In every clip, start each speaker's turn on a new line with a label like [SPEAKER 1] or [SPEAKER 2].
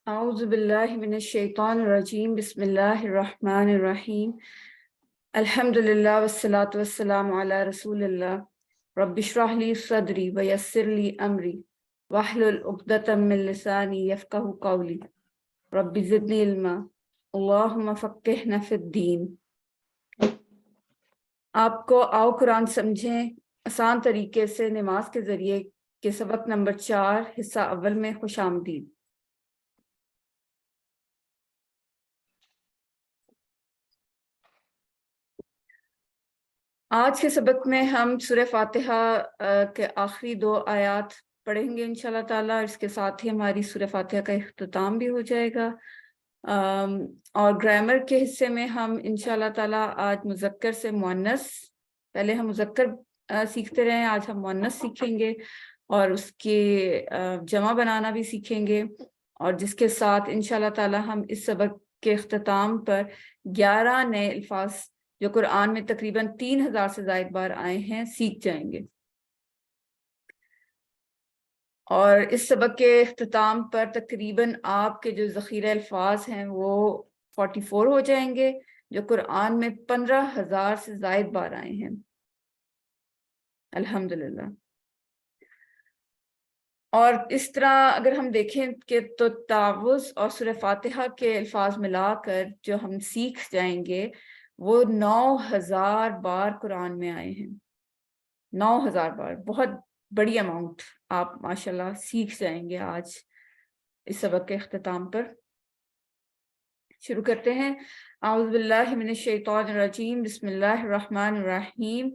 [SPEAKER 1] اعوذ باللہ من الشیطان الرجیم بسم اللہ الرحمن الرحیم الحمدللہ والصلاة والسلام علی رسول اللہ رب اشرح لی صدری ویسر لی امری واحلل عقدۃ من لسانی یفقہوا قولی رب زدنی علما اللہم فقہنا فی الدین۔ آپ کو آؤ قرآن سمجھیں آسان طریقے سے نماز کے ذریعے کے سبق نمبر 4 حصہ اول میں خوش آمدید۔ آج کے سبق میں ہم سورہ فاتحہ کے آخری 2 آیات پڑھیں گے انشاءاللہ تعالیٰ، اس کے ساتھ ہی ہماری سورہ فاتحہ کا اختتام بھی ہو جائے گا۔ اور گرامر کے حصے میں ہم انشاءاللہ تعالیٰ آج مذکر سے مؤنث، پہلے ہم مذکر سیکھتے رہے ہیں، آج ہم مؤنث سیکھیں گے اور اس کے جمع بنانا بھی سیکھیں گے، اور جس کے ساتھ انشاءاللہ تعالیٰ ہم اس سبق کے اختتام پر 11 نئے الفاظ جو قرآن میں تقریباً 3000 سے زائد بار آئے ہیں سیکھ جائیں گے، اور اس سبق کے اختتام پر تقریباً آپ کے جو ذخیرہ الفاظ ہیں وہ 44 ہو جائیں گے، جو قرآن میں 15,000 سے زائد بار آئے ہیں الحمدللہ۔ اور اس طرح اگر ہم دیکھیں کہ تو تعوذ اور سورہ فاتحہ کے الفاظ ملا کر جو ہم سیکھ جائیں گے وہ 9,000 بار قرآن میں آئے ہیں، 9,000 بار، بہت بڑی اماؤنٹ آپ ماشاءاللہ سیکھ جائیں گے آج اس سبق کے اختتام پر۔ شروع کرتے ہیں۔ اعوذ باللہ من الشیطان الرجیم بسم اللہ الرحمن الرحیم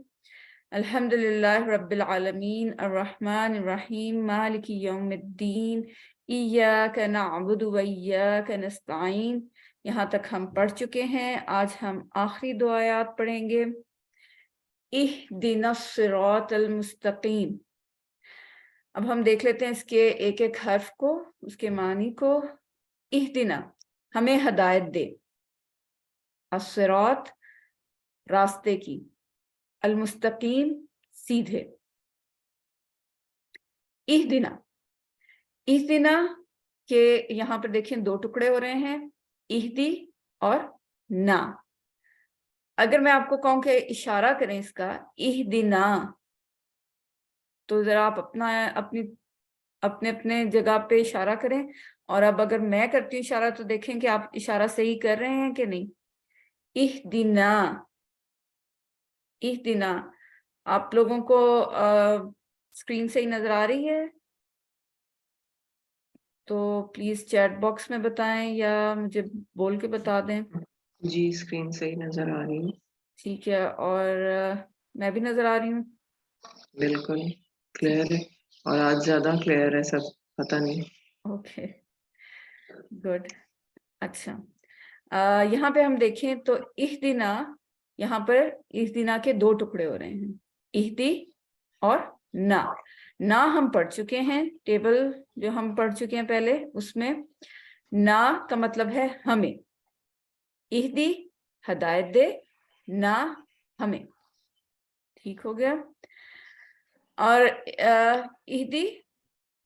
[SPEAKER 1] الحمدللہ رب العالمین الرحمن الرحیم مالک یوم الدین ایاک نعبد و ایاک نستعین۔ یہاں تک ہم پڑھ چکے ہیں، آج ہم آخری 2 آیات پڑھیں گے۔ اہدنا الصراط المستقیم۔ اب ہم دیکھ لیتے ہیں اس کے ایک ایک حرف کو، اس کے معنی کو۔ اہدنا ہمیں ہدایت دے، الصراط راستے کی، المستقیم سیدھے۔ اہدنا، اہدنا کے یہاں پر دیکھیں 2 ٹکڑے ہو رہے ہیں، اہدی اور نا۔ اگر میں آپ کو کہوں کہ اشارہ کریں اس کا اہدنا، تو ذرا آپ اپنے جگہ پہ اشارہ کریں، اور اب اگر میں کرتی ہوں اشارہ تو دیکھیں کہ آپ اشارہ صحیح کر رہے ہیں کہ نہیں۔ اہدنا، اہدنا آپ لوگوں کو اسکرین سے ہی نظر آ رہی ہے تو پلیز چیٹ باکس میں بتائیں یا مجھے بول کے بتا دیں۔
[SPEAKER 2] جی اسکرین سے ہی نظر آ رہی ہے۔
[SPEAKER 1] ٹھیک ہے، اور میں بھی نظر آ رہی ہوں؟
[SPEAKER 2] بالکل کلیئر ہے، اور آج زیادہ کلیئر ہے سب، پتہ نہیں۔
[SPEAKER 1] Okay good. اچھا، یہاں پہ ہم دیکھیں تو اہدنا، یہاں پر اہدنا کے 2 ٹکڑے ہو رہے ہیں، اہدی اور نا۔ نا ہم پڑھ چکے ہیں، ٹیبل جو ہم پڑھ چکے ہیں پہلے، اس میں نا کا مطلب ہے ہمیں، اہدی ہدایت دے، نا ہمیں، ٹھیک ہو گیا۔ اور اہدی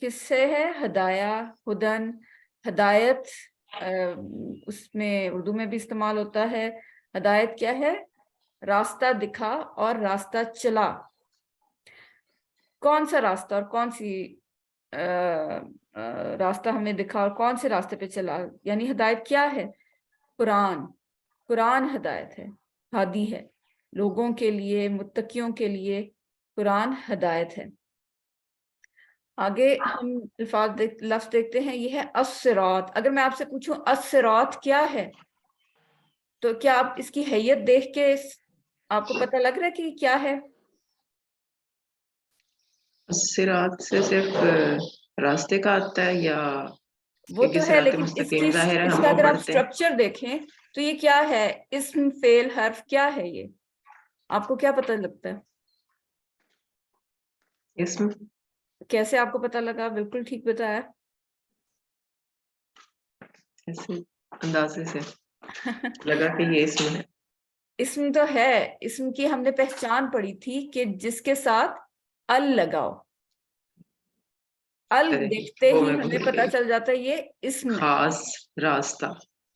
[SPEAKER 1] کس سے ہے؟ ہدایہ، ہدن، ہدایت اس میں اردو میں بھی استعمال ہوتا ہے۔ ہدایت کیا ہے؟ راستہ دکھا اور راستہ چلا۔ کون سا راستہ اور کون سی راستہ ہمیں دکھا اور کون سے راستے پہ چلا؟ یعنی ہدایت کیا ہے؟ قرآن، قرآن ہدایت ہے، ہادی ہے، لوگوں کے لیے، متقیوں کے لیے قرآن ہدایت ہے۔ آگے ہم لفظ دیکھتے ہیں، یہ ہے الصراط۔ اگر میں آپ سے پوچھوں الصراط کیا ہے تو کیا آپ اس کی حیت دیکھ کے آپ کو پتہ لگ رہا ہے کہ کیا ہے؟
[SPEAKER 2] الصراط سے صرف راستے کا آتا ہے، یا
[SPEAKER 1] وہ تو ہے،
[SPEAKER 2] صراط
[SPEAKER 1] لیکن
[SPEAKER 2] مستقیم ظاہر ہے
[SPEAKER 1] اس
[SPEAKER 2] ہم
[SPEAKER 1] کا
[SPEAKER 2] وہ
[SPEAKER 1] اگر آپ
[SPEAKER 2] پڑھتے ہیں۔
[SPEAKER 1] سٹرکچر دیکھیں تو یہ کیا ہے؟ اسم، فعل، حرف، کیا ہے یہ؟ آپ کو کیا پتہ لگتا ہے؟
[SPEAKER 2] اسم۔
[SPEAKER 1] کیسے آپ کو پتہ لگا؟ بالکل ٹھیک بتایا۔
[SPEAKER 2] ایسے اندازے سے لگا کہ یہ اسم ہے۔
[SPEAKER 1] اسم تو ہے، اسم کی ہم نے پہچان پڑھی تھی کہ جس کے ساتھ ال لگاؤ، ال دیکھتے
[SPEAKER 2] وہ
[SPEAKER 1] ہی
[SPEAKER 2] میں
[SPEAKER 1] ہمیں
[SPEAKER 2] بھول
[SPEAKER 1] پتا
[SPEAKER 2] گئی.
[SPEAKER 1] چل جاتا ہے یہ اسم ہے،
[SPEAKER 2] خاص راستہ.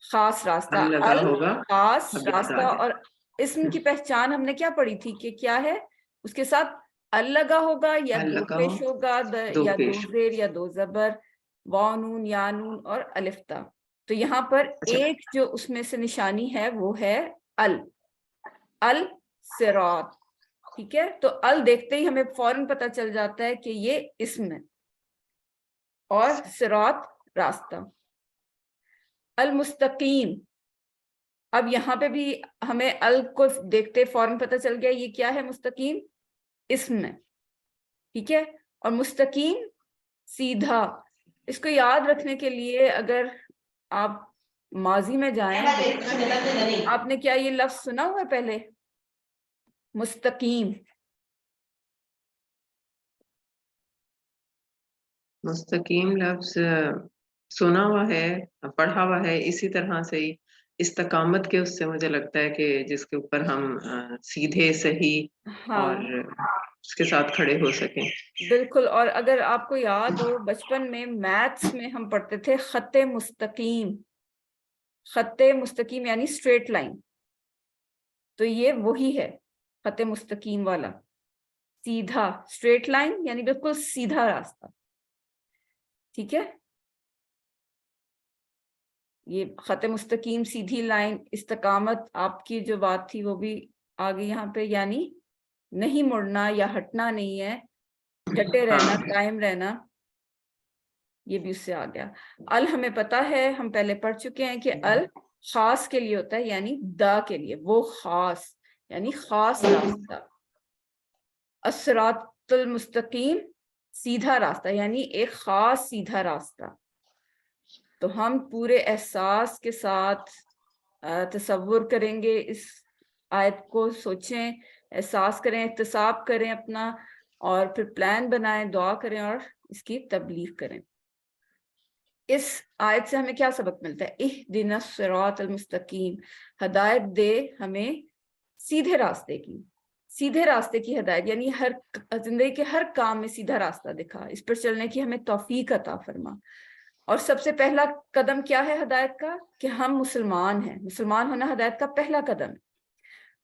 [SPEAKER 1] خاص راستہ.
[SPEAKER 2] ال لگا
[SPEAKER 1] ال
[SPEAKER 2] ہوگا
[SPEAKER 1] خاص
[SPEAKER 2] اب یاد
[SPEAKER 1] راستہ.
[SPEAKER 2] آ گیا.
[SPEAKER 1] اور اسم کی پہچان ہم نے کیا پڑھی تھی کہ کیا ہے؟ اس کے ساتھ ال لگا ہوگا یا
[SPEAKER 2] ال
[SPEAKER 1] دو
[SPEAKER 2] لگا ہو
[SPEAKER 1] پیش ہوگا،
[SPEAKER 2] دو
[SPEAKER 1] یا دو
[SPEAKER 2] پیش.
[SPEAKER 1] زیر یا دو زبر، واو نون یا نون اور الف تا. تو یہاں پر
[SPEAKER 2] اچھا
[SPEAKER 1] ایک جو اس میں سے نشانی ہے وہ ہے ال، الصراط. ٹھیک ہے، تو ال دیکھتے ہی ہمیں فوراً پتہ چل جاتا ہے کہ یہ اسم ہے، اور صراط راستہ. المستقیم، اب یہاں پہ بھی ہمیں ال کو دیکھتے فوراً پتہ چل گیا یہ کیا ہے؟ مستقیم اسم ہے. ٹھیک ہے، اور مستقیم سیدھا. اس کو یاد رکھنے کے لیے اگر آپ ماضی میں جائیں، آپ نے کیا یہ لفظ سنا ہوا ہے پہلے؟ مستقیم.
[SPEAKER 2] مستقیم لفظ سنا ہوا ہے، پڑھا ہوا ہے، اسی طرح سے ہی استقامت کے اس سے مجھے لگتا ہے کہ جس کے اوپر ہم سیدھے صحیح
[SPEAKER 1] ہاں
[SPEAKER 2] اور اس کے ساتھ کھڑے ہو سکیں.
[SPEAKER 1] بالکل. اور اگر آپ کو یاد ہو بچپن میں میتھس میں ہم پڑھتے تھے خط مستقیم، خط مستقیم یعنی اسٹریٹ لائن. تو یہ وہی ہے خط مستقیم والا، سیدھا اسٹریٹ لائن یعنی بالکل سیدھا راستہ. ٹھیک ہے، یہ خط مستقیم، سیدھی لائن، استقامت آپ کی جو بات تھی وہ بھی آگے یہاں پہ، یعنی نہیں مڑنا یا ہٹنا نہیں ہے، ڈٹے رہنا، قائم رہنا. یہ بھی اس سے آ گیا. ال ہمیں پتا ہے، ہم پہلے پڑھ چکے ہیں کہ ال خاص کے لیے ہوتا ہے، یعنی دا کے لیے، وہ خاص یعنی خاص راستہ. الصراط المستقیم سیدھا راستہ یعنی ایک خاص سیدھا راستہ. تو ہم پورے احساس کے ساتھ تصور کریں گے اس آیت کو، سوچیں، احساس کریں، احتساب کریں اپنا، اور پھر پلان بنائیں، دعا کریں اور اس کی تبلیغ کریں. اس آیت سے ہمیں کیا سبق ملتا ہے؟ اہدنا الصراط المستقیم، ہدایت دے ہمیں سیدھے راستے کی، سیدھے راستے کی ہدایت، یعنی ہر زندگی کے ہر کام میں سیدھا راستہ دکھا، اس پر چلنے کی ہمیں توفیق عطا فرما. اور سب سے پہلا قدم کیا ہے ہدایت کا؟ کہ ہم مسلمان ہیں. مسلمان ہونا ہدایت کا پہلا قدم.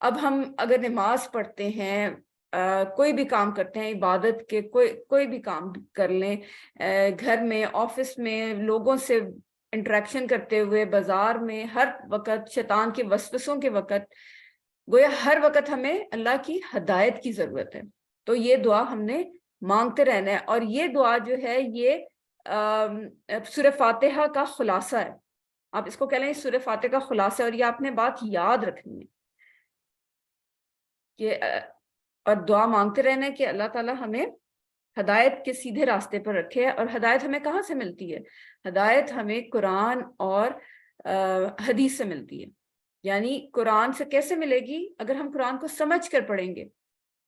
[SPEAKER 1] اب ہم اگر نماز پڑھتے ہیں، کوئی بھی کام کرتے ہیں، عبادت کے کوئی بھی کام کر لیں، گھر میں، آفس میں، لوگوں سے انٹریکشن کرتے ہوئے، بازار میں، ہر وقت شیطان کے وسوسوں کے وقت، گویا ہر وقت ہمیں اللہ کی ہدایت کی ضرورت ہے. تو یہ دعا ہم نے مانگتے رہنا ہے. اور یہ دعا جو ہے یہ سورہ فاتحہ کا خلاصہ ہے. آپ اس کو کہہ لیں سورہ فاتحہ کا خلاصہ ہے، اور یہ آپ نے بات یاد رکھنی ہے کہ اور دعا مانگتے رہنا ہے کہ اللہ تعالیٰ ہمیں ہدایت کے سیدھے راستے پر رکھے. اور ہدایت ہمیں کہاں سے ملتی ہے؟ ہدایت ہمیں قرآن اور حدیث سے ملتی ہے. یعنی قرآن سے کیسے ملے گی؟ اگر ہم قرآن کو سمجھ کر پڑھیں گے.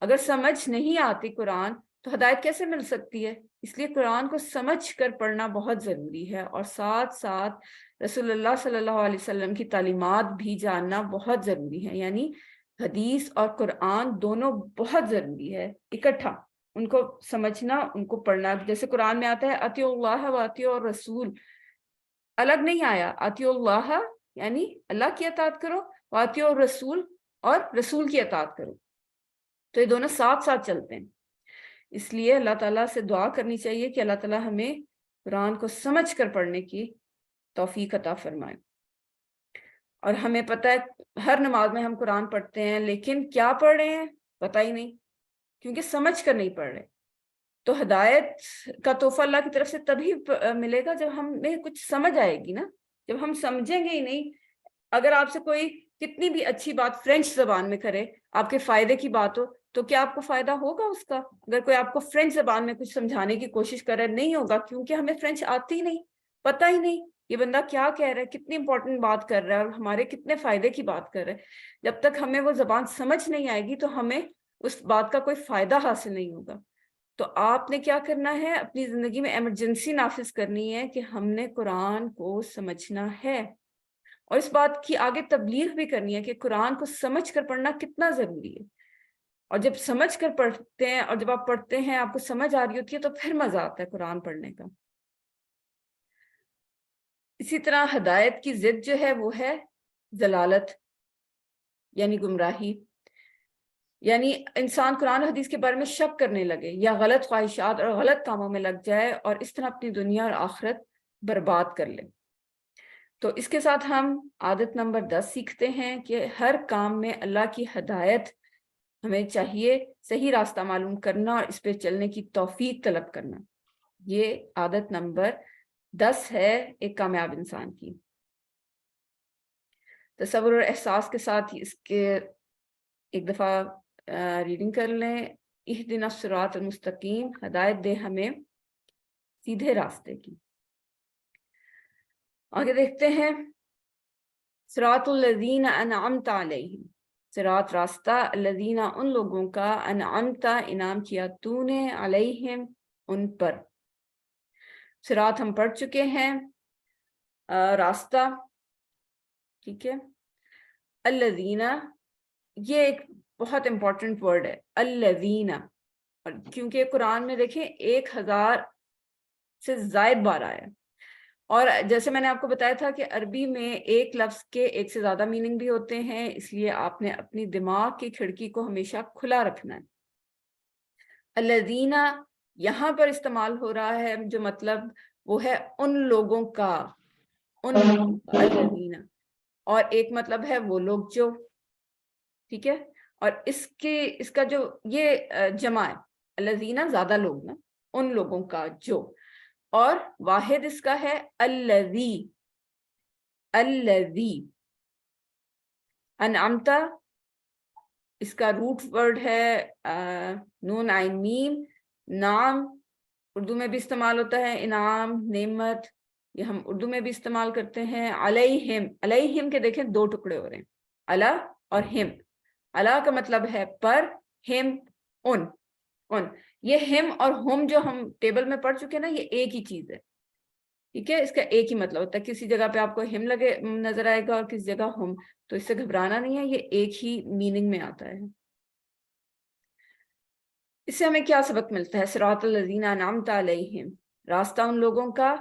[SPEAKER 1] اگر سمجھ نہیں آتی قرآن تو ہدایت کیسے مل سکتی ہے؟ اس لیے قرآن کو سمجھ کر پڑھنا بہت ضروری ہے، اور ساتھ ساتھ رسول اللہ صلی اللہ علیہ وسلم کی تعلیمات بھی جاننا بہت ضروری ہے. یعنی حدیث اور قرآن دونوں بہت ضروری ہے اکٹھا، ان کو سمجھنا، ان کو پڑھنا. جیسے قرآن میں آتا ہے اطیعوا اللہ و اطیعوا الرسول، الگ نہیں آیا. اطیعوا اللہ یعنی اللہ کی اطاعت کرو، واطیعوا الرسول اور رسول کی اطاعت کرو. تو یہ دونوں ساتھ ساتھ چلتے ہیں. اس لیے اللہ تعالیٰ سے دعا کرنی چاہیے کہ اللہ تعالیٰ ہمیں قرآن کو سمجھ کر پڑھنے کی توفیق عطا فرمائے. اور ہمیں پتہ ہے ہر نماز میں ہم قرآن پڑھتے ہیں، لیکن کیا پڑھ رہے ہیں پتہ ہی نہیں، کیونکہ سمجھ کر نہیں پڑھ رہے. تو ہدایت کا تحفہ اللہ کی طرف سے تبھی ملے گا جب ہمیں کچھ سمجھ آئے گی نا. جب ہم سمجھیں گے ہی نہیں، اگر آپ سے کوئی کتنی بھی اچھی بات فرینچ زبان میں کرے، آپ کے فائدے کی بات ہو، تو کیا آپ کو فائدہ ہوگا اس کا؟ اگر کوئی آپ کو فرینچ زبان میں کچھ سمجھانے کی کوشش کر رہا ہے، نہیں ہوگا، کیونکہ ہمیں فرینچ آتی ہی نہیں، پتہ ہی نہیں یہ بندہ کیا کہہ رہا ہے، کتنی امپورٹنٹ بات کر رہا ہے اور ہمارے کتنے فائدے کی بات کر رہا ہے. جب تک ہمیں وہ زبان سمجھ نہیں آئے گی تو ہمیں اس بات کا کوئی فائدہ حاصل نہیں ہوگا. تو آپ نے کیا کرنا ہے؟ اپنی زندگی میں ایمرجنسی نافذ کرنی ہے کہ ہم نے قرآن کو سمجھنا ہے، اور اس بات کی آگے تبلیغ بھی کرنی ہے کہ قرآن کو سمجھ کر پڑھنا کتنا ضروری ہے. اور جب سمجھ کر پڑھتے ہیں اور جب آپ پڑھتے ہیں آپ کو سمجھ آ رہی ہوتی ہے تو پھر مزہ آتا ہے قرآن پڑھنے کا۔ اسی طرح ہدایت کی ضد جو ہے وہ ہے ضلالت یعنی گمراہی، یعنی انسان قرآن حدیث کے بارے میں شک کرنے لگے یا غلط خواہشات اور غلط کاموں میں لگ جائے اور اس طرح اپنی دنیا اور آخرت برباد کر لے۔ تو اس کے ساتھ ہم عادت نمبر 10 سیکھتے ہیں کہ ہر کام میں اللہ کی ہدایت ہمیں چاہیے، صحیح راستہ معلوم کرنا اور اس پہ چلنے کی توفیق طلب کرنا۔ یہ عادت نمبر 10 ہے ایک کامیاب انسان کی۔ تصور اور احساس کے ساتھ اس کے ایک دفعہ ریڈنگ کر لیں۔ اہدنا الصراط المستقیم، ہدایت دے ہمیں سیدھے راستے کی۔ آگے دیکھتے ہیں، صراط الذین انعمت علیہم، صراط راستہ، الذین ان لوگوں کا، انعمت انعام کیا تو نے، علیہم ان پر۔ صراط ہم پڑھ چکے ہیں، راستہ، ٹھیک ہے۔ الذین یہ ایک بہت امپورٹنٹ ورڈ ہے، الذین، اور کیونکہ قرآن میں دیکھیں 1000 سے زائد بار آیا، اور جیسے میں نے آپ کو بتایا تھا کہ عربی میں ایک لفظ کے ایک سے زیادہ میننگ بھی ہوتے ہیں، اس لیے آپ نے اپنی دماغ کی کھڑکی کو ہمیشہ کھلا رکھنا ہے۔ الذین یہاں پر استعمال ہو رہا ہے جو مطلب وہ ہے ان لوگوں کا، ان لوگوں کا، الذین، اور ایک مطلب ہے وہ لوگ جو، ٹھیک ہے۔ اور اس کا جو یہ جمع ہے، الذین زیادہ لوگ نا، ان لوگوں کا جو، اور واحد اس کا ہے الذی، الذی، انعمتا اس کا روٹ ورڈ ہے نون عین میم، نام اردو میں بھی استعمال ہوتا ہے، انعام، نعمت، یہ ہم اردو میں بھی استعمال کرتے ہیں۔ علیہم، علیہم کے دیکھیں 2 ٹکڑے ہو رہے ہیں، علی اور ہم۔ علی کا مطلب ہے پر، ہم ان، یہ ہم اور ہم جو ہم ٹیبل میں پڑھ چکے نا، یہ ایک ہی چیز ہے، ٹھیک ہے۔ اس کا ایک ہی مطلب ہوتا ہے، کسی جگہ پہ آپ کو ہم لگے نظر آئے گا اور کسی جگہ ہم، تو اس سے گھبرانا نہیں ہے، یہ ایک ہی میننگ میں آتا ہے۔ اس سے ہمیں کیا سبق ملتا ہے؟ صراط الذین انعمت علیہم، راستہ ان لوگوں کا،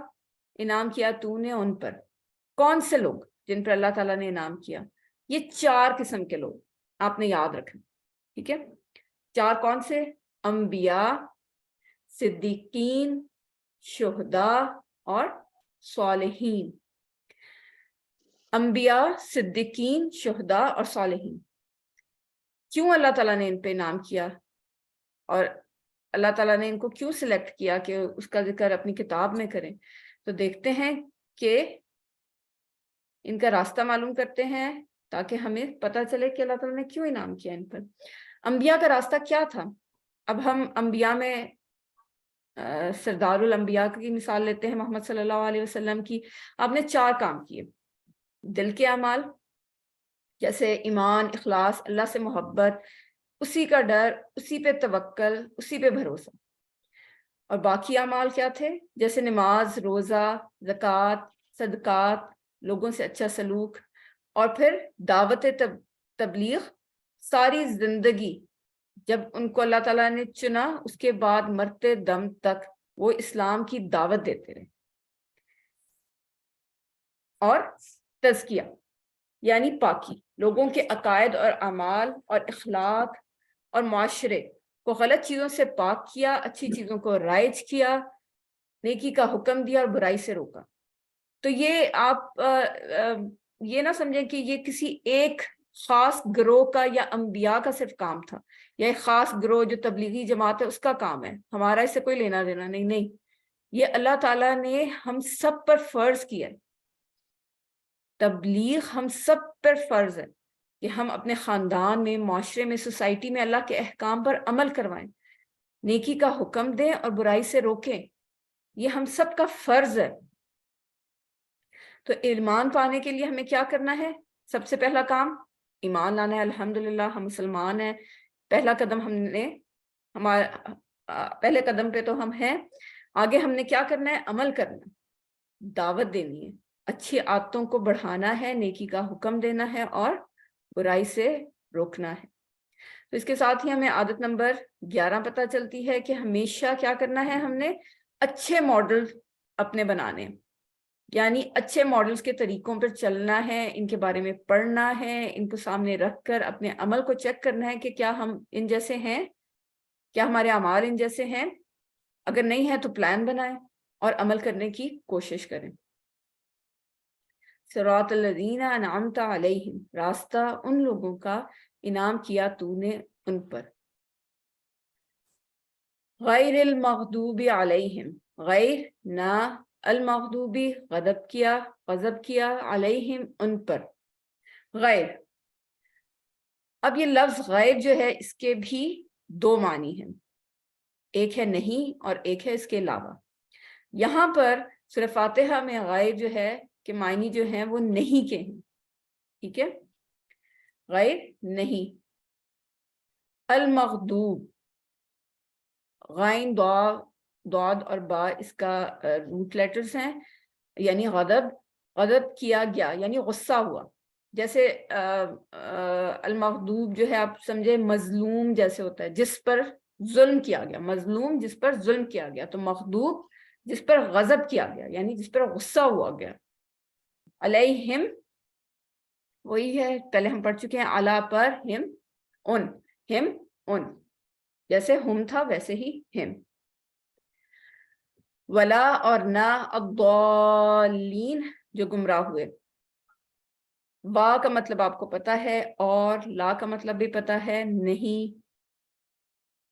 [SPEAKER 1] انعام کیا تو نے ان پر۔ کون سے لوگ جن پر اللہ تعالیٰ نے انعام کیا؟ یہ 4 قسم کے لوگ آپ نے یاد رکھنا، ٹھیک ہے۔ 4 کون سے؟ انبیاء، صدیقین، شہداء اور صالحین۔ انبیاء، صدیقین، شہداء اور صالحین۔ کیوں اللہ تعالیٰ نے ان پہ انعام کیا اور اللہ تعالیٰ نے ان کو کیوں سلیکٹ کیا کہ اس کا ذکر اپنی کتاب میں کریں؟ تو دیکھتے ہیں کہ ان کا راستہ معلوم کرتے ہیں تاکہ ہمیں پتہ چلے کہ اللہ تعالیٰ نے کیوں انعام کیا ان پر۔ انبیاء کا راستہ کیا تھا؟ اب ہم انبیاء میں سردار الانبیاء کی مثال لیتے ہیں، محمد صلی اللہ علیہ وسلم کی۔ آپ نے 4 کام کیے، دل کے اعمال جیسے ایمان، اخلاص، اللہ سے محبت، اسی کا ڈر، اسی پہ توکل، اسی پہ بھروسہ، اور باقی اعمال کیا تھے؟ جیسے نماز، روزہ، زکوٰۃ، صدقات، لوگوں سے اچھا سلوک، اور پھر دعوت تبلیغ۔ ساری زندگی جب ان کو اللہ تعالیٰ نے چنا، اس کے بعد مرتے دم تک وہ اسلام کی دعوت دیتے رہے۔ اور تزکیہ یعنی پاکی، لوگوں کے عقائد اور اعمال اور اخلاق اور معاشرے کو غلط چیزوں سے پاک کیا، اچھی چیزوں کو رائج کیا، نیکی کا حکم دیا اور برائی سے روکا۔ تو یہ آپ یہ نہ سمجھیں کہ یہ کسی ایک خاص گروہ کا یا انبیاء کا صرف کام تھا، یا ایک خاص گروہ جو تبلیغی جماعت ہے اس کا کام ہے، ہمارا اس سے کوئی لینا دینا نہیں۔ یہ اللہ تعالیٰ نے ہم سب پر فرض کیا ہے، تبلیغ ہم سب پر فرض ہے کہ ہم اپنے خاندان میں، معاشرے میں، سوسائٹی میں اللہ کے احکام پر عمل کروائیں، نیکی کا حکم دیں اور برائی سے روکیں، یہ ہم سب کا فرض ہے۔ تو ایمان پانے کے لیے ہمیں کیا کرنا ہے؟ سب سے پہلا کام ایمان لانا ہے، الحمدللہ ہم مسلمان ہیں، پہلا قدم ہم نے، ہمارا پہلے قدم پہ تو ہم ہیں۔ آگے ہم نے کیا کرنا ہے؟ عمل کرنا، دعوت دینی ہے، اچھی عادتوں کو بڑھانا ہے، نیکی کا حکم دینا ہے اور برائی سے روکنا ہے۔ تو اس کے ساتھ ہی ہمیں عادت نمبر 11 پتہ چلتی ہے کہ ہمیشہ کیا کرنا ہے، ہم نے اچھے ماڈل اپنے بنانے، یعنی اچھے ماڈلز کے طریقوں پر چلنا ہے، ان کے بارے میں پڑھنا ہے، ان کو سامنے رکھ کر اپنے عمل کو چیک کرنا ہے کہ کیا ہم ان جیسے ہیں، کیا ہمارے اعمال ان جیسے ہیں، اگر نہیں ہے تو پلان بنائیں اور عمل کرنے کی کوشش کریں۔ صراط الذین انعمت علیہم، راستہ ان لوگوں کا انعام کیا تو نے ان پر، غیر المغضوب علیہم، غیر نہ، المغضوبی غضب کیا علیہم ان پر، غیر۔ اب یہ لفظ غیر جو ہے اس کے بھی دو معنی ہیں، ایک ہے نہیں اور ایک ہے اس کے علاوہ۔ یہاں پر سورہ فاتحہ میں غیر جو ہے کہ معنی جو ہیں وہ نہیں کے ہیں، ٹھیک ہے، غیر نہیں۔ المغضوب، غین ضاد اور با اس کا روٹ لیٹرز ہیں، یعنی غضب کیا گیا یعنی غصہ ہوا، جیسے المغضوب جو ہے آپ سمجھے مظلوم جیسے ہوتا ہے، جس پر ظلم کیا گیا، مظلوم جس پر ظلم کیا گیا، تو مغضوب جس پر غضب کیا گیا یعنی جس پر غصہ ہوا گیا۔ علیہم وہی ہے پہلے ہم پڑھ چکے ہیں، علی پر، ہم ان، جیسے ہم تھا ویسے ہی ہم۔ ولا اور نہ، الضالین جو گمراہ ہوئے۔ وا کا مطلب آپ کو پتا ہے اور لا کا مطلب بھی پتا ہے نہیں۔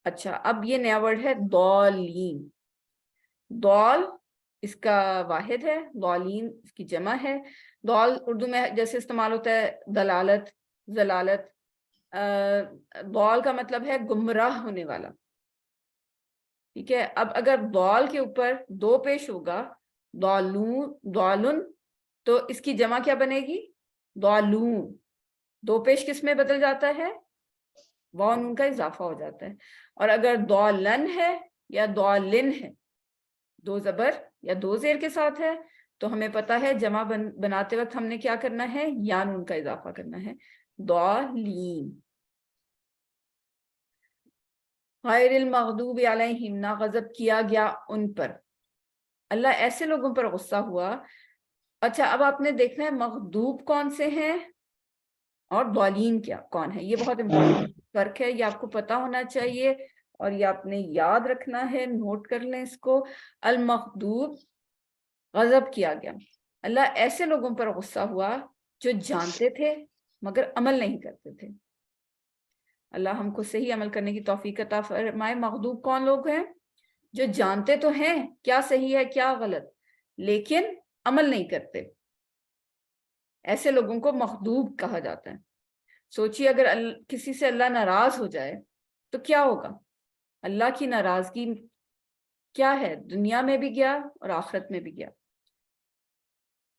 [SPEAKER 1] اچھا اب یہ نیا ورڈ ہے ضالین، ضال اس کا واحد ہے، ضالین اس کی جمع ہے۔ ضال اردو میں جیسے استعمال ہوتا ہے دلالت، ضلالت، ضال کا مطلب ہے گمراہ ہونے والا، ٹھیک ہے۔ اب اگر ضال کے اوپر دو پیش ہوگا، ضالن، تو اس کی جمع کیا بنے گی؟ ضالون۔ دو پیش کس میں بدل جاتا ہے؟ واو نون کا اضافہ ہو جاتا ہے۔ اور اگر ضالن ہے یا ضالن ہے، دو زبر یا دو زیر کے ساتھ ہے، تو ہمیں پتا ہے جمع بناتے وقت ہم نے کیا کرنا ہے؟ یا نون کا اضافہ کرنا ہے، ضالین۔ غیر المغضوب علیہم، نہ غضب کیا گیا ان پر، اللہ ایسے لوگوں پر غصہ ہوا۔ اچھا اب آپ نے دیکھنا ہے مغضوب کون سے ہیں اور ضالین کون ہے، یہ بہت امپورٹنٹ فرق ہے، یہ آپ کو پتا ہونا چاہیے اور یہ آپ نے یاد رکھنا ہے، نوٹ کر لیں اس کو۔ المغضوب غضب کیا گیا، اللہ ایسے لوگوں پر غصہ ہوا جو جانتے تھے مگر عمل نہیں کرتے تھے۔ اللہ ہم کو صحیح عمل کرنے کی توفیق عطا فرمائے۔ مغضوب کون لوگ ہیں؟ جو جانتے تو ہیں کیا صحیح ہے کیا غلط، لیکن عمل نہیں کرتے، ایسے لوگوں کو مغضوب کہا جاتا ہے۔ سوچیے اگر کسی سے اللہ ناراض ہو جائے تو کیا ہوگا؟ اللہ کی ناراضگی کیا ہے، دنیا میں بھی گیا اور آخرت میں بھی گیا۔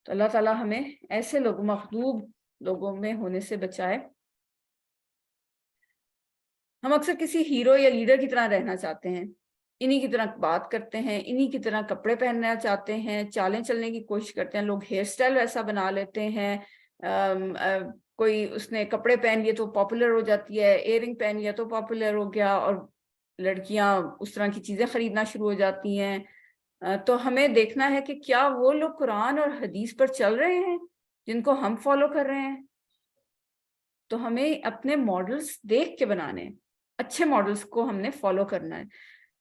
[SPEAKER 1] تو اللہ تعالیٰ ہمیں ایسے لوگ مغضوب لوگوں میں ہونے سے بچائے۔ ہم اکثر کسی ہیرو یا لیڈر کی طرح رہنا چاہتے ہیں، انہی کی طرح بات کرتے ہیں، انہی کی طرح کپڑے پہننا چاہتے ہیں، چالیں چلنے کی کوشش کرتے ہیں، لوگ ہیئر سٹائل ویسا بنا لیتے ہیں، کوئی اس نے کپڑے پہن لیے تو پاپولر ہو جاتی ہے، ایئر رنگ پہن لیا تو پاپولر ہو گیا، اور لڑکیاں اس طرح کی چیزیں خریدنا شروع ہو جاتی ہیں۔ تو ہمیں دیکھنا ہے کہ کیا وہ لوگ قرآن اور حدیث پر چل رہے ہیں جن کو ہم فالو کر رہے ہیں؟ تو ہمیں اپنے ماڈلز دیکھ کے بنانے ہیں، اچھے ماڈلز کو ہم نے فالو کرنا ہے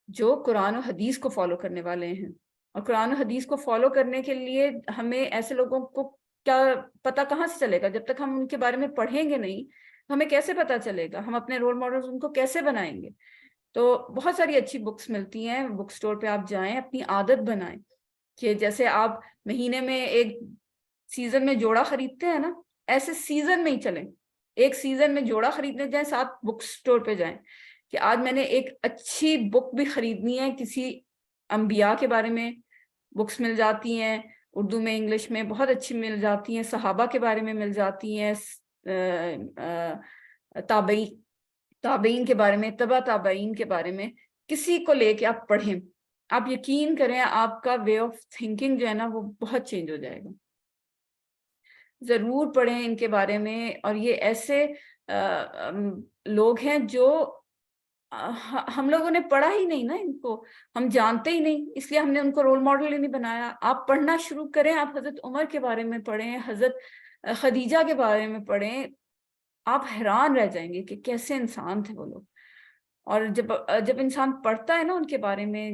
[SPEAKER 1] جو قرآن و حدیث کو فالو کرنے والے ہیں۔ اور قرآن و حدیث کو فالو کرنے کے لیے ہمیں ایسے لوگوں کو کیا پتہ کہاں سے چلے گا؟ جب تک ہم ان کے بارے میں پڑھیں گے نہیں ہمیں کیسے پتہ چلے گا؟ ہم اپنے رول ماڈلز ان کو کیسے بنائیں گے؟ تو بہت ساری اچھی بکس ملتی ہیں، بک سٹور پہ آپ جائیں، اپنی عادت بنائیں کہ جیسے آپ مہینے میں ایک سیزن میں جوڑا خریدتے ہیں نا، ایسے سیزن میں ہی چلیں، ایک سیزن میں جوڑا خریدنے جائیں، ساتھ بک سٹور پہ جائیں کہ آج میں نے ایک اچھی بک بھی خریدنی ہے، کسی انبیاء کے بارے میں بکس مل جاتی ہیں اردو میں انگلش میں بہت اچھی مل جاتی ہیں، صحابہ کے بارے میں مل جاتی ہیں، تابعین کے بارے میں، تبع تابعین کے بارے میں، کسی کو لے کے آپ پڑھیں، آپ یقین کریں آپ کا وے آف تھنکنگ جو ہے نا وہ بہت چینج ہو جائے گا۔ ضرور پڑھیں ان کے بارے میں، اور یہ ایسے لوگ ہیں جو ہم لوگوں نے پڑھا ہی نہیں نا ان کو، ہم جانتے ہی نہیں، اس لیے ہم نے ان کو رول ماڈل ہی نہیں بنایا۔ آپ پڑھنا شروع کریں، آپ حضرت عمر کے بارے میں پڑھیں، حضرت خدیجہ کے بارے میں پڑھیں، آپ حیران رہ جائیں گے کہ کیسے انسان تھے وہ لوگ۔ اور جب انسان پڑھتا ہے نا ان کے بارے میں،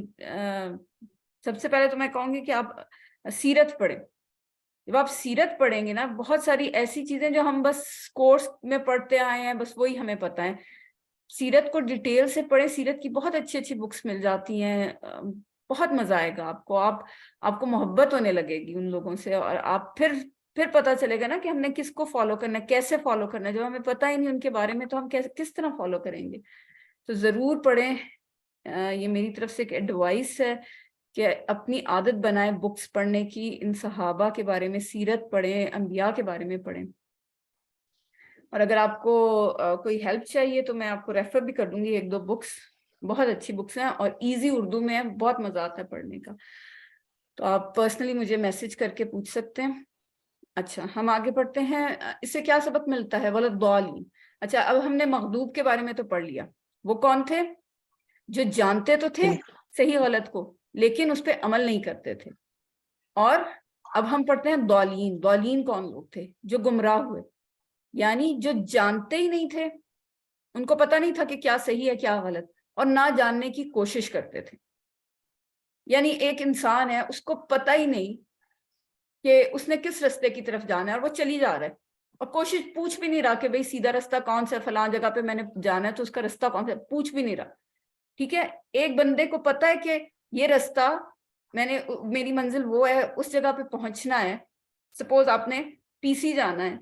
[SPEAKER 1] سب سے پہلے تو میں کہوں گی کہ آپ سیرت پڑھیں۔ جب آپ سیرت پڑھیں گے نا، بہت ساری ایسی چیزیں جو ہم بس کورس میں پڑھتے آئے ہیں، بس وہی ہمیں پتہ ہے، سیرت کو ڈیٹیل سے پڑھیں۔ سیرت کی بہت اچھی اچھی بکس مل جاتی ہیں، بہت مزہ آئے گا آپ کو، آپ کو محبت ہونے لگے گی ان لوگوں سے، اور آپ پھر پتہ چلے گا نا کہ ہم نے کس کو فالو کرنا ہے، کیسے فالو کرنا ہے۔ جب ہمیں پتہ ہی نہیں ان کے بارے میں تو ہم کس طرح فالو کریں گے؟ تو ضرور پڑھیں، یہ میری طرف سے ایک ایڈوائس ہے کہ اپنی عادت بنائیں بکس پڑھنے کی، ان صحابہ کے بارے میں سیرت پڑھیں، انبیاء کے بارے میں پڑھیں۔ اور اگر آپ کو کوئی ہیلپ چاہیے تو میں آپ کو ریفر بھی کر دوں گی 1-2 بکس، بہت اچھی بکس ہیں اور ایزی اردو میں ہے، بہت مزہ آتا ہے پڑھنے کا، تو آپ پرسنلی مجھے میسج کر کے پوچھ سکتے ہیں۔ اچھا، ہم آگے پڑھتے ہیں۔ اس سے کیا سبق ملتا ہے؟ وَلَضَّالِّينَ۔ اچھا، اب ہم نے مغضوب کے بارے میں تو پڑھ لیا، وہ کون تھے؟ جو جانتے تو تھے صحیح غلط کو لیکن اس پہ عمل نہیں کرتے تھے۔ اور اب ہم پڑھتے ہیں ضالین۔ ضالین کون لوگ تھے؟ جو گمراہ ہوئے، یعنی جو جانتے ہی نہیں تھے، ان کو پتہ نہیں تھا کہ کیا صحیح ہے کیا غلط، اور نہ جاننے کی کوشش کرتے تھے۔ یعنی ایک انسان ہے، اس کو پتہ ہی نہیں کہ اس نے کس رستے کی طرف جانا ہے، اور وہ چلی جا رہا ہے، اور کوشش پوچھ بھی نہیں رہا کہ بھئی سیدھا رستہ کون سا ہے، فلاں جگہ پہ میں نے جانا ہے تو اس کا رستہ کون سا ہے، پوچھ بھی نہیں رہا۔ ٹھیک ہے، ایک بندے کو پتہ ہے کہ یہ رستہ میری منزل وہ ہے، اس جگہ پہ پہنچنا ہے۔ سپوز آپ نے پی سی جانا ہے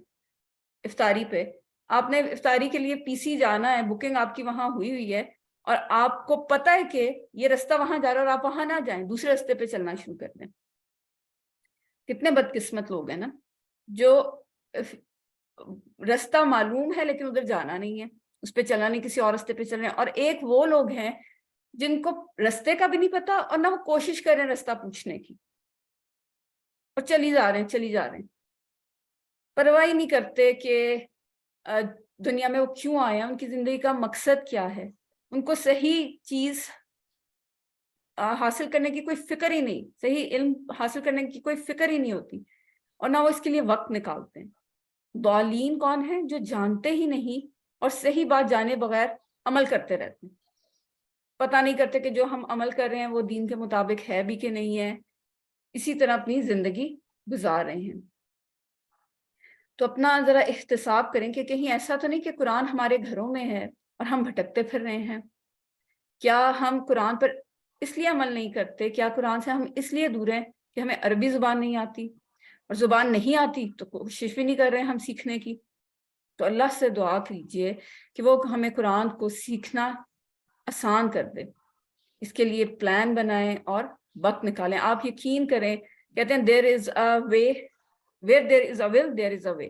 [SPEAKER 1] افطاری پہ، آپ نے افطاری کے لیے پی سی جانا ہے، بکنگ آپ کی وہاں ہوئی ہے، اور آپ کو پتہ ہے کہ یہ رستہ وہاں جا رہا ہے، اور آپ وہاں نہ جائیں، دوسرے رستے پہ چلنا شروع کر دیں۔ کتنے بدقسمت لوگ ہیں نا، جو رستہ معلوم ہے لیکن ادھر جانا نہیں ہے، اس پہ چلنا نہیں، کسی اور رستے پہ چل رہے ہیں۔ اور ایک وہ لوگ ہیں جن کو رستے کا بھی نہیں پتا، اور نہ وہ کوشش کر رہے ہیں رستہ پوچھنے کی، اور چلی جا رہے ہیں، پرواہ ہی نہیں کرتے کہ دنیا میں وہ کیوں آئے ہیں، ان کی زندگی کا مقصد کیا ہے، ان کو صحیح چیز حاصل کرنے کی کوئی فکر ہی نہیں، صحیح علم حاصل کرنے کی کوئی فکر ہی نہیں ہوتی، اور نہ وہ اس کے لیے وقت نکالتے ہیں۔ ضالین کون ہیں؟ جو جانتے ہی نہیں اور صحیح بات جانے بغیر عمل کرتے رہتے ہیں، پتہ نہیں کرتے کہ جو ہم عمل کر رہے ہیں وہ دین کے مطابق ہے بھی کہ نہیں ہے، اسی طرح اپنی زندگی گزار رہے ہیں۔ تو اپنا ذرا احتساب کریں کہ کہیں ایسا تو نہیں کہ قرآن ہمارے گھروں میں ہے اور ہم بھٹکتے پھر رہے ہیں۔ کیا ہم قرآن پر اس لیے عمل نہیں کرتے؟ کیا قرآن سے ہم اس لیے دور ہیں کہ ہمیں عربی زبان نہیں آتی؟ اور زبان نہیں آتی تو کوشش بھی نہیں کر رہے ہم سیکھنے کی۔ تو اللہ سے دعا کیجیے کہ وہ ہمیں قرآن کو سیکھنا آسان کر دے، اس کے لیے پلان بنائیں اور وقت نکالیں۔ آپ یقین کریں، کہتے ہیں there is a way, where there is a will there is a way۔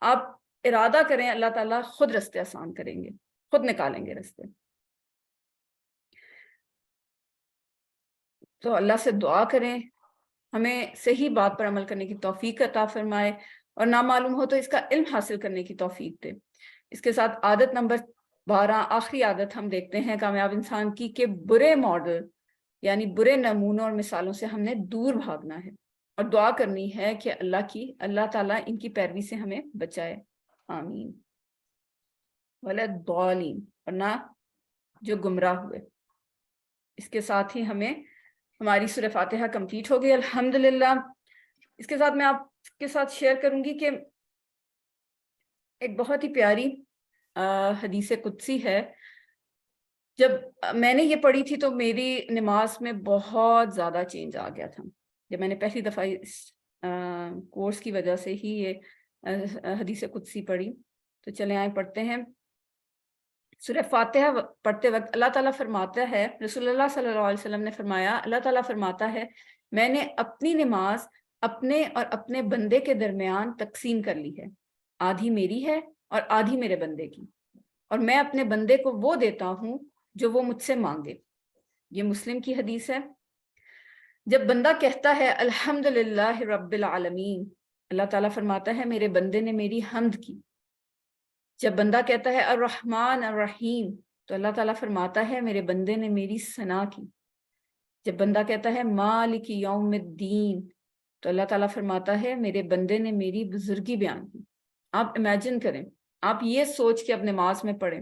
[SPEAKER 1] آپ ارادہ کریں، اللہ تعالیٰ خود رستے آسان کریں گے، خود نکالیں گے رستے۔ تو اللہ سے دعا کریں ہمیں صحیح بات پر عمل کرنے کی توفیق عطا فرمائے، اور نہ معلوم ہو تو اس کا علم حاصل کرنے کی توفیق دے۔ اس کے ساتھ عادت نمبر 12، آخری عادت ہم دیکھتے ہیں کامیاب انسان کی، کہ برے ماڈل یعنی برے نمونوں اور مثالوں سے ہم نے دور بھاگنا ہے، اور دعا کرنی ہے کہ اللہ تعالیٰ ان کی پیروی سے ہمیں بچائے، آمین۔ وَلَضَّالِّينَ، اور نہ جو گمراہ ہوئے۔ اس کے ساتھ ہی ہماری سورہ فاتحہ کمپلیٹ ہو گئی، الحمدللہ۔ اس کے ساتھ میں آپ کے ساتھ شیئر کروں گی کہ ایک بہت ہی پیاری حدیث قدسی ہے۔ جب میں نے یہ پڑھی تھی تو میری نماز میں بہت زیادہ چینج آ گیا تھا، جب میں نے پہلی دفعہ اس کورس کی وجہ سے ہی یہ حدیث قدسی پڑھی۔ تو چلیں آئیں پڑھتے ہیں۔ سورہ فاتحہ پڑھتے وقت اللہ تعالیٰ فرماتا ہے، رسول اللہ صلی اللہ علیہ وسلم نے فرمایا، اللہ تعالیٰ فرماتا ہے میں نے اپنی نماز اپنے اور اپنے بندے کے درمیان تقسیم کر لی ہے، آدھی میری ہے اور آدھی میرے بندے کی، اور میں اپنے بندے کو وہ دیتا ہوں جو وہ مجھ سے مانگے۔ یہ مسلم کی حدیث ہے۔ جب بندہ کہتا ہے الحمدللہ رب العالمین، اللہ تعالیٰ فرماتا ہے میرے بندے نے میری حمد کی، جب بندہ کہتا ہے الرحمن الرحیم تو اللہ تعالیٰ فرماتا ہے میرے بندے نے میری ثنا کی. جب بندہ کہتا ہے مالک یوم الدین تو اللہ تعالیٰ فرماتا ہے میرے بندے نے میری بزرگی بیان کی. آپ امیجن کریں, آپ یہ سوچ کے اپنے نماز میں پڑھیں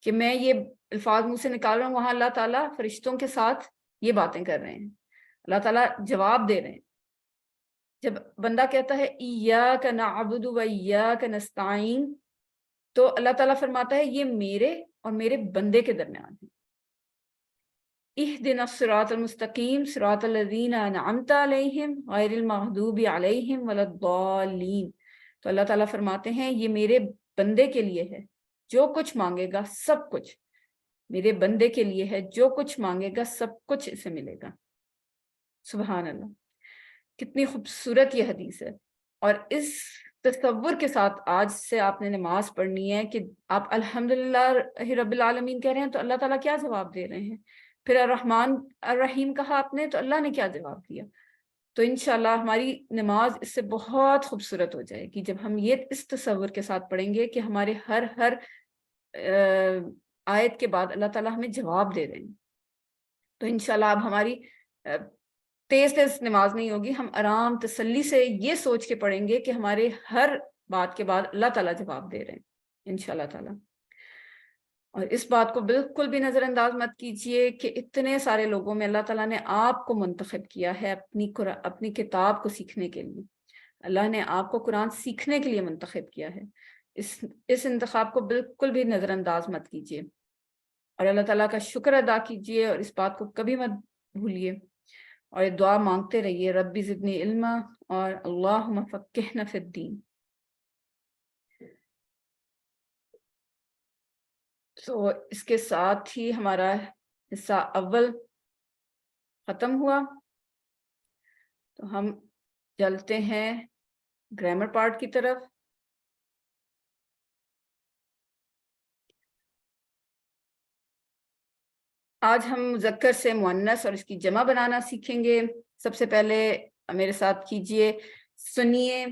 [SPEAKER 1] کہ میں یہ الفاظ منہ سے نکال رہا ہوں, وہاں اللہ تعالیٰ فرشتوں کے ساتھ یہ باتیں کر رہے ہیں, اللہ تعالیٰ جواب دے رہے ہیں. جب بندہ کہتا ہے ایاک نعبد و ایاک نستعین تو اللہ تعالیٰ فرماتا ہے یہ میرے اور میرے بندے کے درمیان ہے. اہدنا الصراط المستقیم صراط الذین انعمت علیہم غیر المغضوب علیہم ولا الضالین. تو اللہ تعالیٰ فرماتے ہیں یہ میرے بندے کے لیے ہے, جو کچھ مانگے گا سب کچھ میرے بندے کے لیے ہے, جو کچھ مانگے گا سب کچھ اسے ملے گا. سبحان اللہ, کتنی خوبصورت یہ حدیث ہے. اور اس تصور کے ساتھ آج سے آپ نے نماز پڑھنی ہے کہ آپ الحمدللہ رب العالمین کہہ رہے ہیں تو اللہ تعالیٰ کیا جواب دے رہے ہیں, پھر الرحمن الرحیم کہا آپ نے تو اللہ نے کیا جواب دیا. تو انشاءاللہ ہماری نماز اس سے بہت خوبصورت ہو جائے گی جب ہم یہ اس تصور کے ساتھ پڑھیں گے کہ ہمارے ہر آیت کے بعد اللہ تعالیٰ ہمیں جواب دے رہے ہیں. تو انشاءاللہ اب ہماری تیز نماز نہیں ہوگی, ہم آرام تسلی سے یہ سوچ کے پڑھیں گے کہ ہمارے ہر بات کے بعد اللہ تعالیٰ جواب دے رہے ہیں انشاءاللہ تعالیٰ. اور اس بات کو بالکل بھی نظر انداز مت کیجئے کہ اتنے سارے لوگوں میں اللہ تعالیٰ نے آپ کو منتخب کیا ہے اپنی کتاب کو سیکھنے کے لیے. اللہ نے آپ کو قرآن سیکھنے کے لیے منتخب کیا ہے. اس انتخاب کو بالکل بھی نظر انداز مت کیجئے اور اللہ تعالیٰ کا شکر ادا کیجئے اور اس بات کو کبھی مت بھولیے اور یہ دعا مانگتے رہیے ربی زدنی علما اور اللہم فقہنا فی الدین. تو اس کے ساتھ ہی ہمارا حصہ اول ختم ہوا. تو ہم چلتے ہیں گرامر پارٹ کی طرف. آج ہم مذکر سے مؤنث اور اس کی جمع بنانا سیکھیں گے. سب سے پہلے میرے ساتھ کیجئے, سنیے,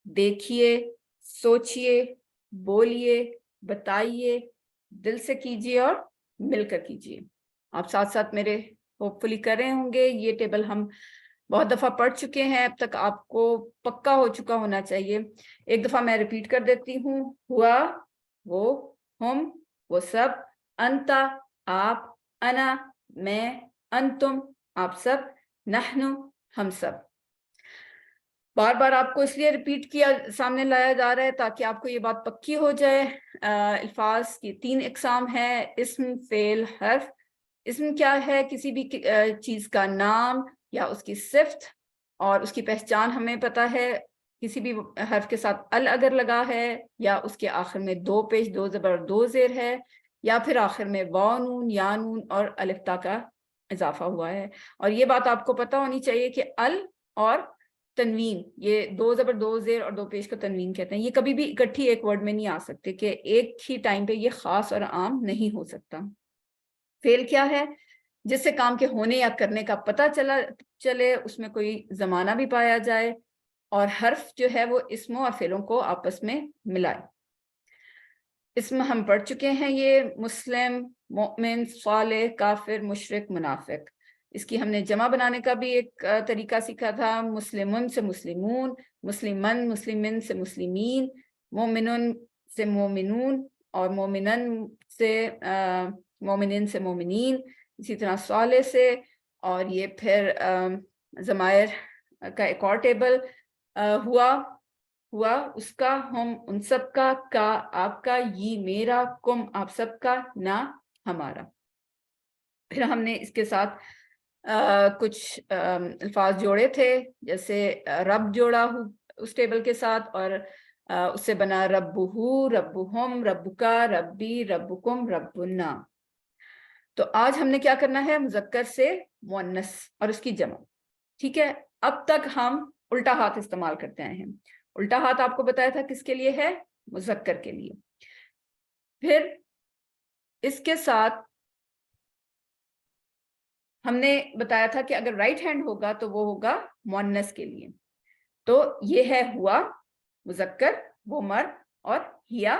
[SPEAKER 1] دیکھیے, سوچئے, بولیے, بتائیے, دل سے کیجئے اور مل کر کیجئے. آپ ساتھ ساتھ میرے ہوپ فلی کر رہے ہوں گے. یہ ٹیبل ہم بہت دفعہ پڑھ چکے ہیں, اب تک آپ کو پکا ہو چکا ہونا چاہیے. ایک دفعہ میں ریپیٹ کر دیتی ہوں. ہوا, وہ, ہم, وہ سب, انتا, آپ, انا, میں, انتم, آپ سب, نحنو, ہم سب. بار بار آپ کو اس لیے ریپیٹ کیا سامنے لایا جا رہا ہے تاکہ آپ کو یہ بات پکی ہو جائے. الفاظ کی 3 اقسام ہے, اسم, فعل, حرف. اسم کیا ہے؟ کسی بھی چیز کا نام یا اس کی صفت, اور اس کی پہچان ہمیں پتہ ہے. کسی بھی حرف کے ساتھ ال اگر لگا ہے یا اس کے آخر میں 2 پیش 2 زبر 2 زیر ہے یا پھر آخر میں واو نون یا نون اور الف تا کا اضافہ ہوا ہے. اور یہ بات آپ کو پتہ ہونی چاہیے کہ ال اور تنوین, یہ 2 زبر 2 زیر اور 2 پیش کو تنوین کہتے ہیں. یہ کبھی بھی اکٹھی ایک ورڈ میں نہیں آ سکتے کہ ایک ہی ٹائم پہ یہ خاص اور عام نہیں ہو سکتا. فعل کیا ہے؟ جس سے کام کے ہونے یا کرنے کا پتہ چلے, اس میں کوئی زمانہ بھی پایا جائے. اور حرف جو ہے وہ اسموں اور فعلوں کو آپس میں ملائے. اسم ہم پڑھ چکے ہیں, یہ مسلم, مومن, صالح, کافر, مشرک, منافق. اس کی ہم نے جمع بنانے کا بھی ایک طریقہ سیکھا تھا. مسلمن سے مسلمون, مسلمن مسلمن سے مسلمین, مومنن سے مومنون اور مومنن سے مومنین سے مومنین. اسی طرح صالح سے, اور یہ پھر ضمائر کا ایک اور ٹیبل, ہوا, اس کا, ہم, ان سب کا, آپ کا, یہ میرا, کم, آپ سب کا, نہ, ہمارا. پھر ہم نے اس کے ساتھ کچھ الفاظ جوڑے تھے, جیسے رب جوڑا اس ٹیبل کے ساتھ, اور اس سے بنا ربہو, ربہم, ربکا, ربی, ربکم, ربنا. تو آج ہم نے کیا کرنا ہے؟ مذکر سے مؤنث اور اس کی جمع. ٹھیک ہے, اب تک ہم الٹا ہاتھ استعمال کرتے آئے ہیں. الٹا ہاتھ آپ کو بتایا تھا کس کے لیے ہے؟ مذکر کے لیے. پھر اس کے ساتھ ہم نے بتایا تھا کہ اگر رائٹ ہینڈ ہوگا تو وہ ہوگا مؤنث کے لیے. تو یہ ہے ہوا مذکر, وہ مرد, اور ہیا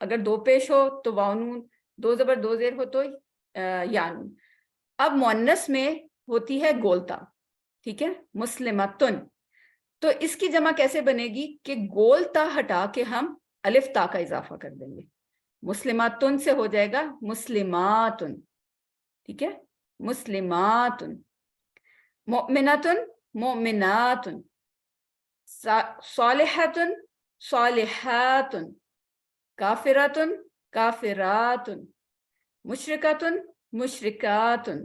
[SPEAKER 1] اگر دو پیش ہو تو واو نون، دو زبر دو زیر ہو تو یا نون. اب مؤنث میں ہوتی ہے گولتا، ٹھیک ہے، مسلمتن. تو اس کی جمع کیسے بنے گی کہ گول تا ہٹا کے ہم الف تا کا اضافہ کر دیں گے. مسلماتن سے ہو جائے گا مسلماتن، ٹھیک ہے، مسلماتن. مؤمناتن مؤمناتن. صالحاتن صالحاتن. کافراتن کافراتن. مشرکاتن مشرکاتن.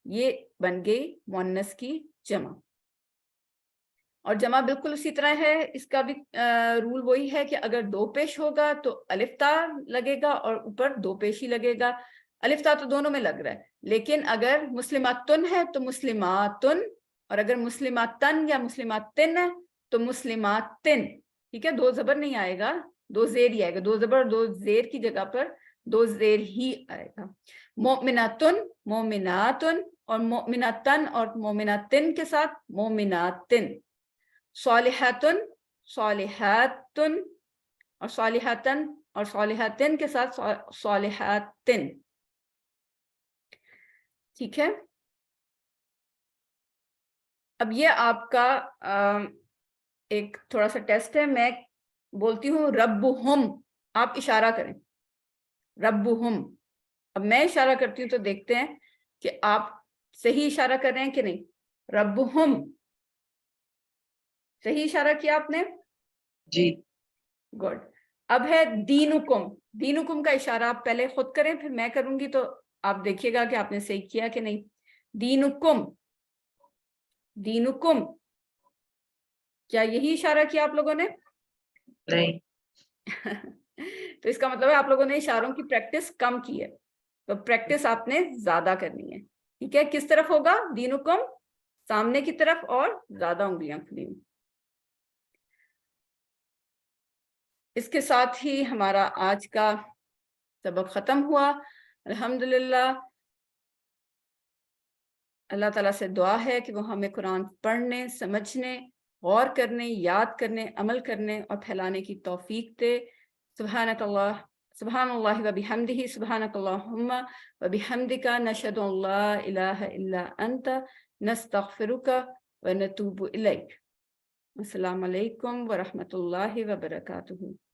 [SPEAKER 1] یہ بن گئی مؤنث کی جمع. اور جمع بالکل اسی طرح ہے، اس کا بھی رول وہی ہے کہ اگر دو پیش ہوگا تو الف تا لگے گا اور اوپر دو پیش ہی لگے گا. الف تا تو دونوں میں لگ رہا ہے، لیکن اگر مسلماتن ہے تو مسلماتن، اور اگر مسلماتن یا مسلماتن ہے تو مسلماتن. ٹھیک ہے، دو زبر نہیں آئے گا، دو زیر ہی آئے گا. دو زبر دو زیر کی جگہ پر دو زیر ہی آئے گا. مومناتن مومناتن، اور مومناتن اور مومناتن کے ساتھ مومناتن. صالحاتن صالحاتن، اور صالحاتن اور صالحاتن کے ساتھ صالحاتن. ٹھیک ہے. اب یہ آپ کا ایک تھوڑا سا ٹیسٹ ہے. میں بولتی ہوں ربہم، آپ اشارہ کریں ربہم. اب میں اشارہ کرتی ہوں تو دیکھتے ہیں کہ آپ صحیح اشارہ کر رہے ہیں کہ نہیں. ربہم، صحیح اشارہ کیا آپ نے؟
[SPEAKER 2] جی
[SPEAKER 1] گڈ. اب ہے دینکم. دینکم کا اشارہ آپ پہلے خود کریں، پھر میں کروں گی تو آپ دیکھیے گا کہ آپ نے صحیح کیا کہ نہیں. دینکم دینکم. کیا یہی اشارہ کیا آپ لوگوں نے؟
[SPEAKER 2] نہیں.
[SPEAKER 1] تو اس کا مطلب ہے آپ لوگوں نے اشاروں کی پریکٹس کم کی ہے، تو پریکٹس آپ نے زیادہ کرنی ہے. ٹھیک ہے، کس طرف ہوگا؟ دینکم سامنے کی طرف اور زیادہ انگلیاں کھلی. اس کے ساتھ ہی ہمارا آج کا سبق ختم ہوا. الحمدللہ. اللہ تعالیٰ سے دعا ہے کہ وہ ہمیں قرآن پڑھنے، سمجھنے، غور کرنے، یاد کرنے، عمل کرنے اور پھیلانے کی توفیق دے. سبحانک اللہ سبحان اللہ و بحمدہ، سبحانک اللہم و بحمدک، نشہد ان لا الہ الا انت، نستغفرک و نتوب الیک. السلام علیکم ورحمۃ اللہ وبرکاتہ.